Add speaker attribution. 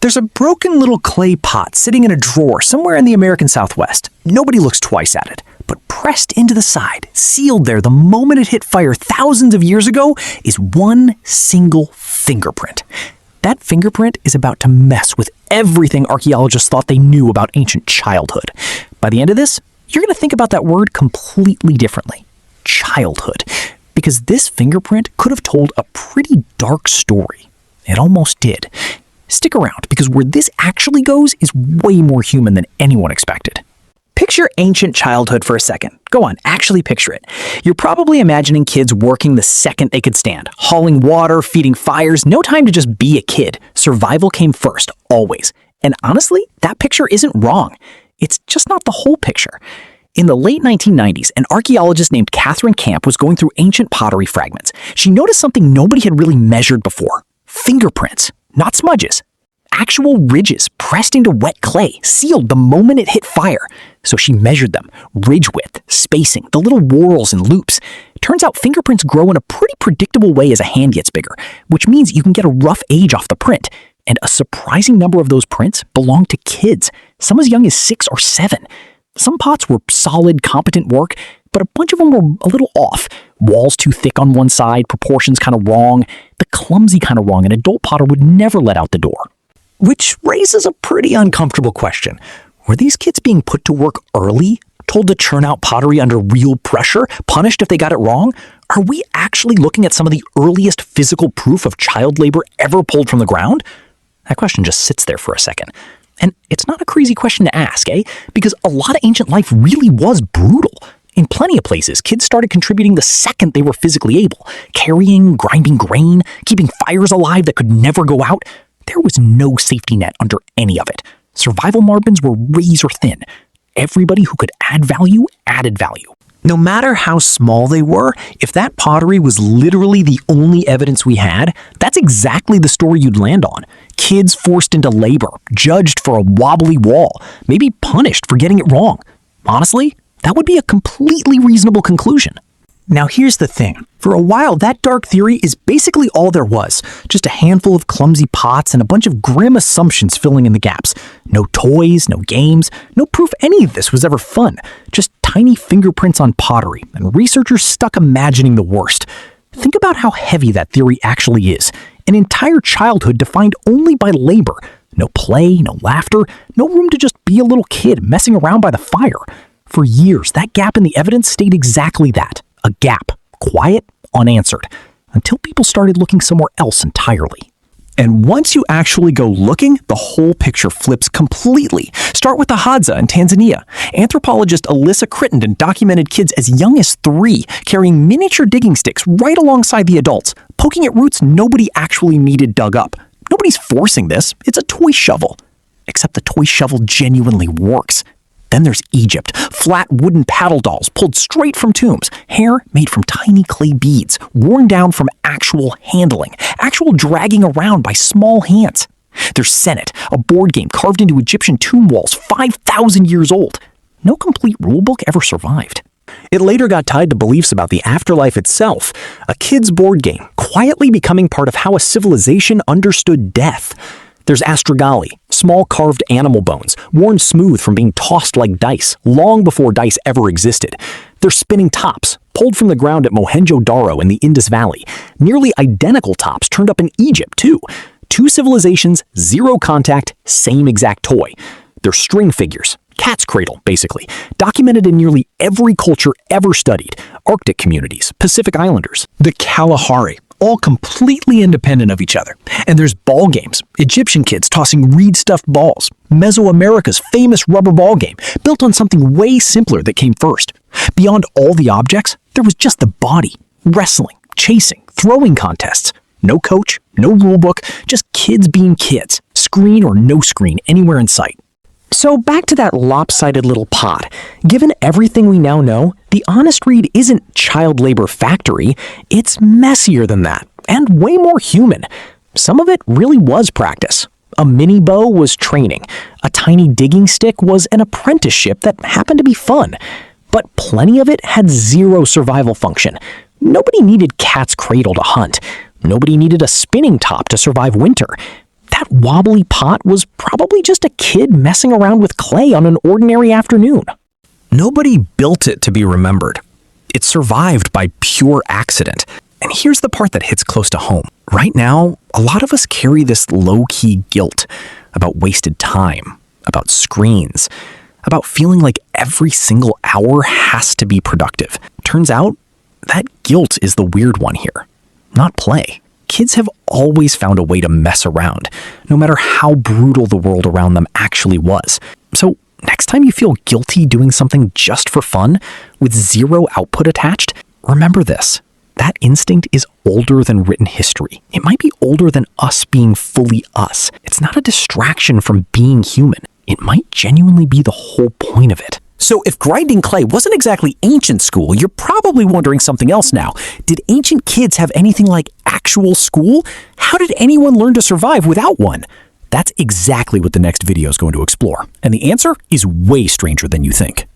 Speaker 1: There's a broken little clay pot sitting in a drawer somewhere in the American Southwest. Nobody looks twice at it, but pressed into the side, sealed there the moment it hit fire thousands of years ago, is one single fingerprint. That fingerprint is about to mess with everything archaeologists thought they knew about ancient childhood. By the end of this, you're going to think about that word completely differently. Childhood. Because this fingerprint could have told a pretty dark story. It almost did. Stick around, because where this actually goes is way more human than anyone expected. Picture ancient childhood for a second. Go on, actually picture it. You're probably imagining kids working the second they could stand, hauling water, feeding fires, no time to just be a kid. Survival came first, always. And honestly, that picture isn't wrong. It's just not the whole picture. In the late 1990s, an archaeologist named Catherine Camp was going through ancient pottery fragments. She noticed something nobody had really measured before. Fingerprints, not smudges. Actual ridges pressed into wet clay, sealed the moment it hit fire. So she measured them, ridge width, spacing, the little whorls and loops. Turns out fingerprints grow in a pretty predictable way as a hand gets bigger, which means you can get a rough age off the print. And a surprising number of those prints belong to kids, some as young as 6 or 7. Some pots were solid, competent work, but a bunch of them were a little off. Walls too thick on one side, proportions kind of wrong, the clumsy kind of wrong an adult potter would never let out the door. Which raises a pretty uncomfortable question. Were these kids being put to work early, told to churn out pottery under real pressure, punished if they got it wrong? Are we actually looking at some of the earliest physical proof of child labor ever pulled from the ground? That question just sits there for a second. And it's not a crazy question to ask, Because a lot of ancient life really was brutal. In plenty of places, kids started contributing the second they were physically able. Carrying, grinding grain, keeping fires alive that could never go out. There was no safety net under any of it. Survival margins were razor thin. Everybody who could add value added value. No matter how small they were, if that pottery was literally the only evidence we had, that's exactly the story you'd land on. Kids forced into labor, judged for a wobbly wall, maybe punished for getting it wrong. Honestly, that would be a completely reasonable conclusion. Now here's the thing. For a while, that dark theory is basically all there was. Just a handful of clumsy pots and a bunch of grim assumptions filling in the gaps. No toys, no games, no proof any of this was ever fun. Just tiny fingerprints on pottery, and researchers stuck imagining the worst. Think about how heavy that theory actually is. An entire childhood defined only by labor. No play, no laughter, no room to just be a little kid messing around by the fire. For years, that gap in the evidence stayed exactly that. A gap, quiet, unanswered, until people started looking somewhere else entirely. And once you actually go looking, the whole picture flips completely. Start with the Hadza in Tanzania. Anthropologist Alyssa Crittenden documented kids as young as 3 carrying miniature digging sticks right alongside the adults, poking at roots nobody actually needed dug up. Nobody's forcing this, it's a toy shovel. Except the toy shovel genuinely works. Then there's Egypt. Flat wooden paddle dolls pulled straight from tombs. Hair made from tiny clay beads, worn down from actual handling, actual dragging around by small hands. There's Senet, a board game carved into Egyptian tomb walls 5,000 years old. No complete rulebook ever survived. It later got tied to beliefs about the afterlife itself, a kid's board game, quietly becoming part of how a civilization understood death. There's Astragali, small carved animal bones, worn smooth from being tossed like dice, long before dice ever existed. There's spinning tops, pulled from the ground at Mohenjo-Daro in the Indus Valley. Nearly identical tops turned up in Egypt, too. 2 civilizations, 0 contact, same exact toy. They're string figures, cat's cradle, basically, documented in nearly every culture ever studied. Arctic communities, Pacific Islanders, the Kalahari, all completely independent of each other. And there's ball games, Egyptian kids tossing reed-stuffed balls, Mesoamerica's famous rubber ball game, built on something way simpler that came first. Beyond all the objects, there was just the body, wrestling, chasing, throwing contests. No coach, no rulebook, just kids being kids, screen or no screen anywhere in sight. So back to that lopsided little pot. Given everything we now know, the honest read isn't child labor factory, it's messier than that, and way more human. Some of it really was practice. A mini bow was training. A tiny digging stick was an apprenticeship that happened to be fun. But plenty of it had 0 survival function. Nobody needed cat's cradle to hunt. Nobody needed a spinning top to survive winter. That wobbly pot was probably just a kid messing around with clay on an ordinary afternoon. Nobody built it to be remembered. It survived by pure accident. And here's the part that hits close to home. Right now, a lot of us carry this low-key guilt about wasted time, about screens, about feeling like every single hour has to be productive. Turns out, that guilt is the weird one here, not play. Kids have always found a way to mess around, no matter how brutal the world around them actually was. So next time you feel guilty doing something just for fun, with zero output attached, remember this. That instinct is older than written history. It might be older than us being fully us. It's not a distraction from being human. It might genuinely be the whole point of it.
Speaker 2: So if grinding clay wasn't exactly ancient school, you're probably wondering something else now. Did ancient kids have anything like actual school? How did anyone learn to survive without one? That's exactly what the next video is going to explore. And the answer is way stranger than you think.